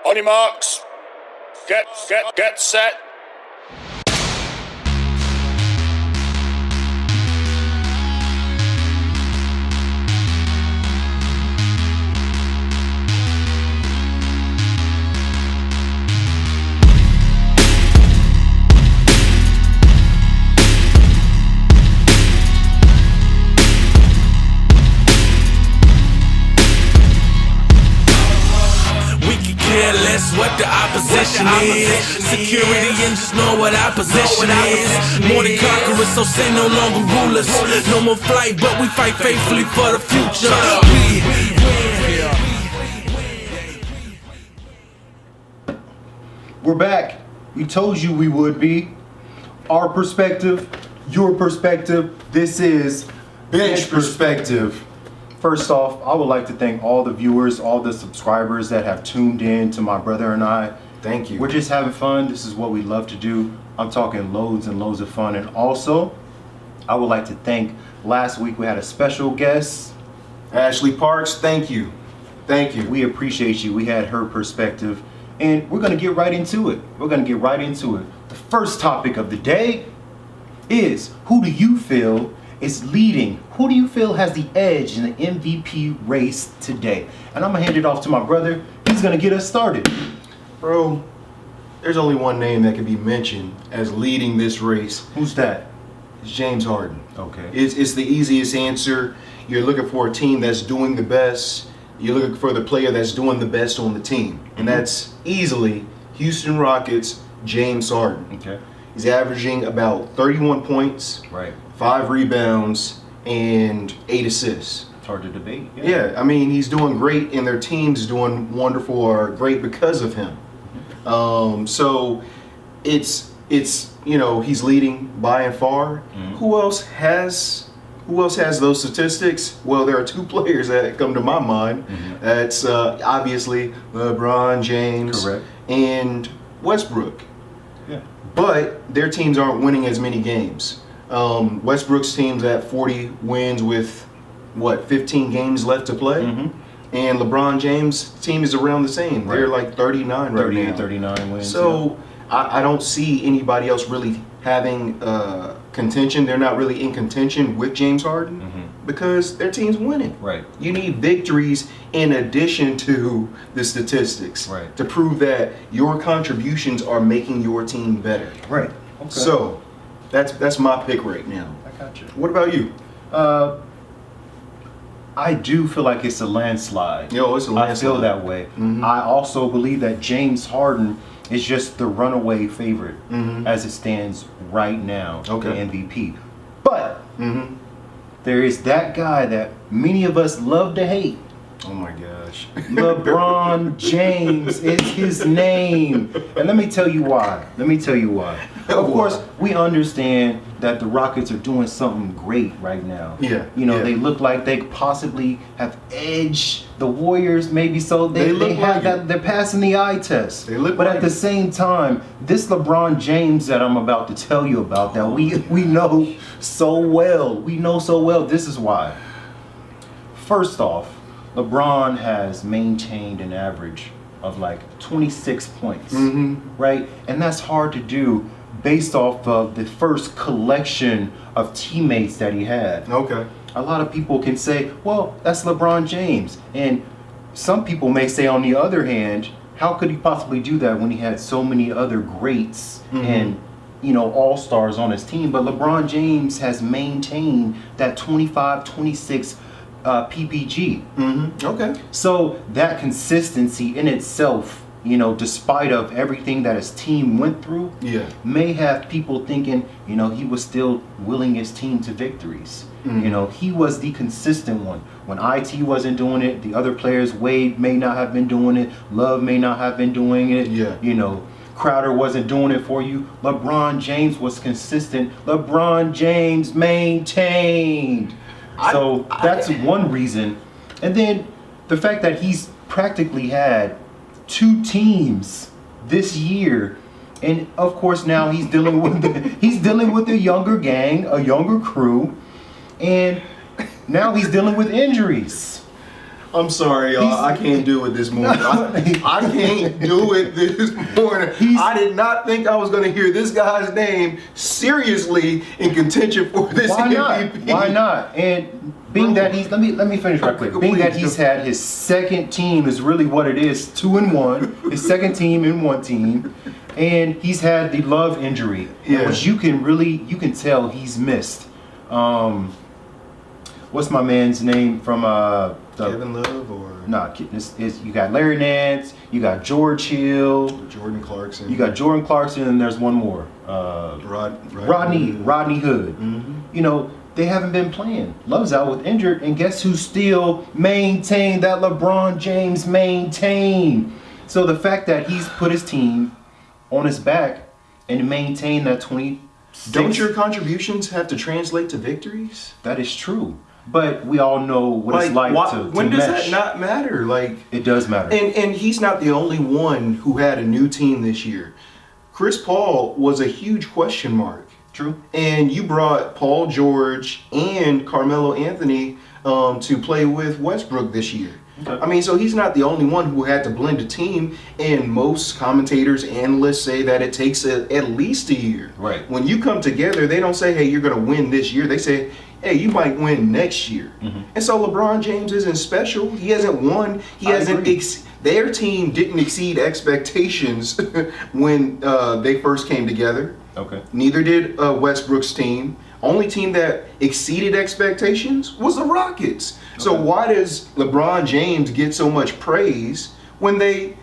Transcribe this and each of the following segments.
On your marks. Get set. What the opposition is. Security and just know what our position is. More than conquerors, so say no longer rulers. No more flight, but we fight faithfully for the future. We're back. We told you we would be. Our perspective, your perspective. This is Bench Perspective. First off, I would like to thank all the viewers, all the subscribers that have tuned in to my brother and I. Thank you. We're just having fun. This is what we love to do. I'm talking loads and loads of fun. And also, I would like to thank, last week we had a special guest. Ashley Parks, thank you. Thank you. We appreciate you. We had her perspective. And we're going to get right into it. The first topic of the day is, who do you feel is leading? Who do you feel has the edge in the MVP race today? And I'm gonna hand it off to my brother. He's gonna get us started. Bro, there's only one name that can be mentioned as leading this race. Who's that? It's James Harden. Okay. It's the easiest answer. You're looking for a team that's doing the best. You're looking for the player that's doing the best on the team. And that's easily Houston Rockets, James Harden. Okay. He's averaging about 31 points. Right. 5 rebounds, and 8 assists. It's hard to debate. Yeah, I mean, he's doing great, and their team's doing wonderful or great because of him. So it's he's leading by and far. Mm-hmm. Who else has those statistics? Well, there are 2 players that come to my mind. Mm-hmm. That's obviously LeBron James. Correct. And Westbrook. Yeah. But their teams aren't winning as many games. Westbrook's team's at 40 wins with 15 games left to play, and LeBron James' team is around the same. Right. They're like 39 right 38, now. 39 wins. So I don't see anybody else really having contention. They're not really in contention with James Harden because their team's winning. Right. You need victories in addition to the statistics to prove that your contributions are making your team better. Right. Okay. So that's my pick right now. I got you. What about you? I do feel like it's a landslide. Yo, it's a landslide. I feel that way. I also believe that James Harden is just the runaway favorite as it stands right now, the MVP. But there is that guy that many of us love to hate. Oh my gosh. LeBron James is his name. And let me tell you why. Of course, we understand that the Rockets are doing something great right now. Yeah. They look like they possibly have edged the Warriors, maybe so they have that they're passing the eye test. But at the same time, this LeBron James that I'm about to tell you about that we know so well. This is why. First off, LeBron has maintained an average of like 26 points, right? And that's hard to do based off of the first collection of teammates that he had. Okay. A lot of people can say, well, that's LeBron James. And some people may say, on the other hand, how could he possibly do that when he had so many other greats and all-stars on his team? But LeBron James has maintained that 25, 26 PPG. Okay. So that consistency in itself, despite of everything that his team went through, may have people thinking, he was still willing his team to victories. He was the consistent one. When IT wasn't doing it, the other players, Wade may not have been doing it, Love may not have been doing it. Crowder wasn't doing it for you. LeBron James was consistent. LeBron James maintained. So that's one reason. And then the fact that he's practically had 2 teams this year, and of course now he's dealing with a younger gang, a younger crew, and now he's dealing with injuries. I'm sorry, y'all. I can't do it this morning. I can't do it this morning. I did not think I was going to hear this guy's name seriously in contention for this MVP. Why not? And being that he's let me finish right quick. Being that he's had his second team is really what it is, 2-1. His second team in one team, and he's had the Love injury, which you can tell he's missed. What's my man's name from Kevin Love or you got Larry Nance, you got George Hill, Jordan Clarkson. You got Jordan Clarkson, and there's one more. Rodney Hood. Mm-hmm. You know, they haven't been playing. Love's out with injured, and guess who still maintained that LeBron James maintained? So the fact that he's put his team on his back and maintained that 20. Don't your contributions have to translate to victories? That is true. But we all know what it's like to when does mesh. that not matter? Like, it does matter. And he's not the only one who had a new team this year. Chris Paul was a huge question mark. True. And you brought Paul George and Carmelo Anthony to play with Westbrook this year. Okay. I mean, so he's not the only one who had to blend a team, and most commentators, analysts say that it takes at least a year. Right. When you come together, they don't say, hey, you're going to win this year. They say, hey, you might win next year. Mm-hmm. And so LeBron James isn't special. He hasn't won. Their team didn't exceed expectations when they first came together. Okay. Neither did Westbrook's team. Only team that exceeded expectations was the Rockets. Okay. So why does LeBron James get so much praise when they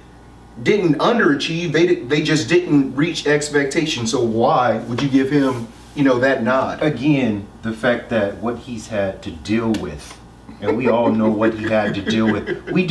didn't underachieve? They just didn't reach expectations. So why would you give him, that nod? Again, the fact that what he's had to deal with, and we all know what he had to deal with. We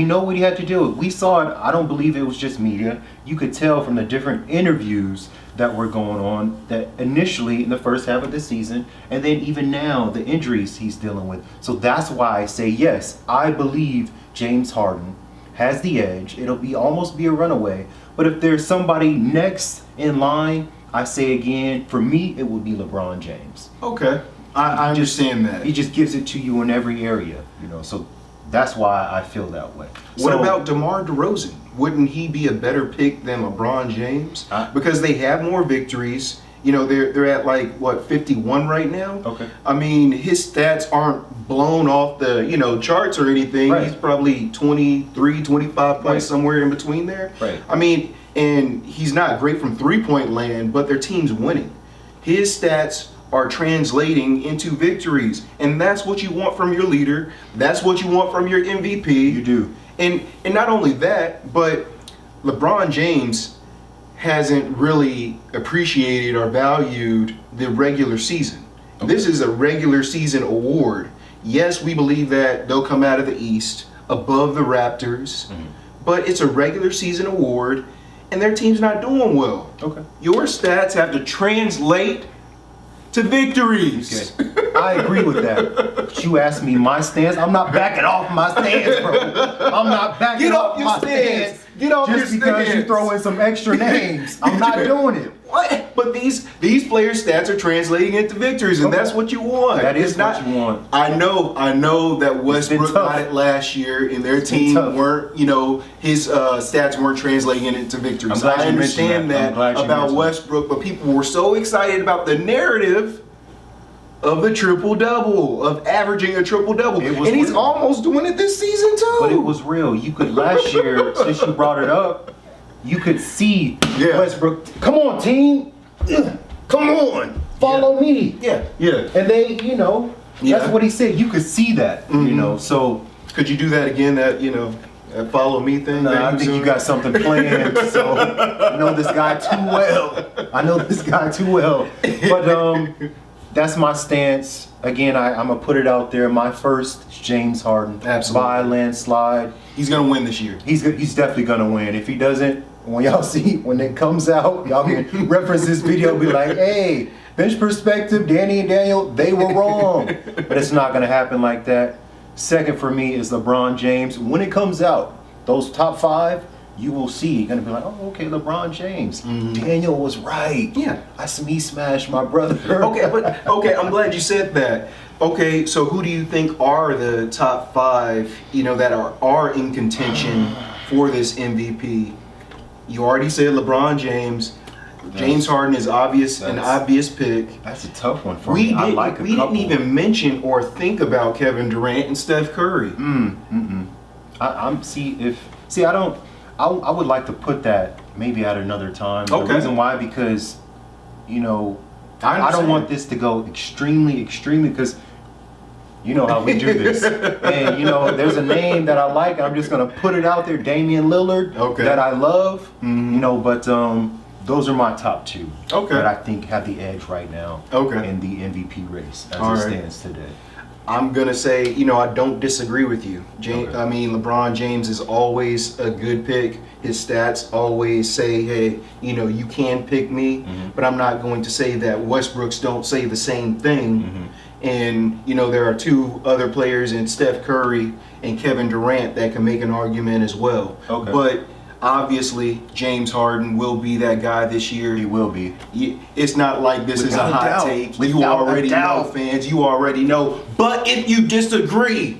know what he had to deal with. We saw it. I don't believe it was just media. You could tell from the different interviews that were going on that initially in the first half of the season, and then even now the injuries he's dealing with. So that's why I say yes, I believe James Harden has the edge. It'll almost be a runaway. But if there's somebody next in line, I say again, for me it would be LeBron James. Okay, I understand that. He just gives it to you in every area, so that's why I feel that way. What about DeMar DeRozan? Wouldn't he be a better pick than LeBron James? Because they have more victories. They're at 51 right now. Okay. I mean, his stats aren't blown off the, charts or anything. Right. He's probably 23, 25 points somewhere in between there. Right. I mean, and he's not great from three-point land, but their team's winning. His stats are translating into victories, and that's what you want from your leader. That's what you want from your MVP. You do. And not only that, but LeBron James hasn't really appreciated or valued the regular season. Okay. This is a regular season award. Yes, we believe that they'll come out of the East above the Raptors, but it's a regular season award, and their team's not doing well. Okay. Your stats have to translate to victories. Okay. I agree with that. But you asked me my stance. I'm not backing off my stance, bro. I'm not backing off my stance. Get off your just because stance. you throw in some extra names. I'm not doing it. What? But these players' stats are translating into victories, and that's what you want. That is what you want. I know that Westbrook got it last year, and their team weren't, his stats weren't translating into victories. I understand that about Westbrook, but people were so excited about the narrative of the triple-double, of averaging a triple-double. And he's almost doing it this season, too. But it was real. You could, last year, since you brought it up, you could see Westbrook. Come on, team. Come on. Follow me. Yeah. And they, that's what he said. You could see that, so. Could you do that again, that follow me thing? No, I think you got something planned. So I know this guy too well. But that's my stance. Again, I'm going to put it out there. My first is James Harden. Absolutely. By a landslide. He's going to win this year. He's definitely going to win. If he doesn't, when y'all see, when it comes out, y'all can reference this video, be like, hey, bench perspective, Danny and Daniel, they were wrong. But it's not going to happen like that. Second for me is LeBron James. When it comes out, those top five, you will see, you're gonna be like, oh, okay, LeBron James. Daniel was right. Yeah. He smashed my brother. Okay, I'm glad you said that. Okay, so who do you think are the top 5, that are in contention for this MVP? You already said LeBron James. James Harden is an obvious pick. That's a tough one for me. We didn't even mention or think about Kevin Durant and Steph Curry. I would like to put that maybe at another time. Okay. The reason why, because, I don't want this to go extremely, because you know how we do this. And, there's a name that I like, and I'm just going to put it out there, Damian Lillard, that I love, but those are my top 2 that I think have the edge right now in the MVP race as it stands today. I'm going to say, I don't disagree with you. LeBron James is always a good pick. His stats always say, hey, you can pick me, but I'm not going to say that Westbrooks don't say the same thing. And, there are 2 other players in Steph Curry and Kevin Durant that can make an argument as well. But obviously, James Harden will be that guy this year. He will be. It's not like this is a hot take. You already know, fans. You already know. But if you disagree,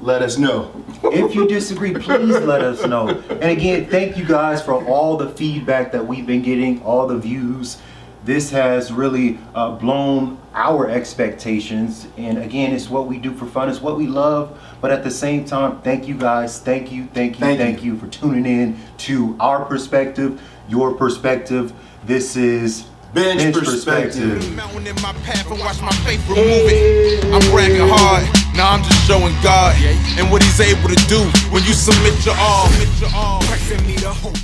let us know. If you disagree, please let us know. And again, thank you guys for all the feedback that we've been getting, all the views. This has really blown our expectations. And again, it's what we do for fun. It's what we love. But at the same time, thank you guys. Thank you for tuning in to our perspective, your perspective. This is Bench Perspective. Mountain in my path and watch my faith remove it. I'm bragging hard, now I'm just showing God and what He's able to do when you submit your all. Christ in me the hope.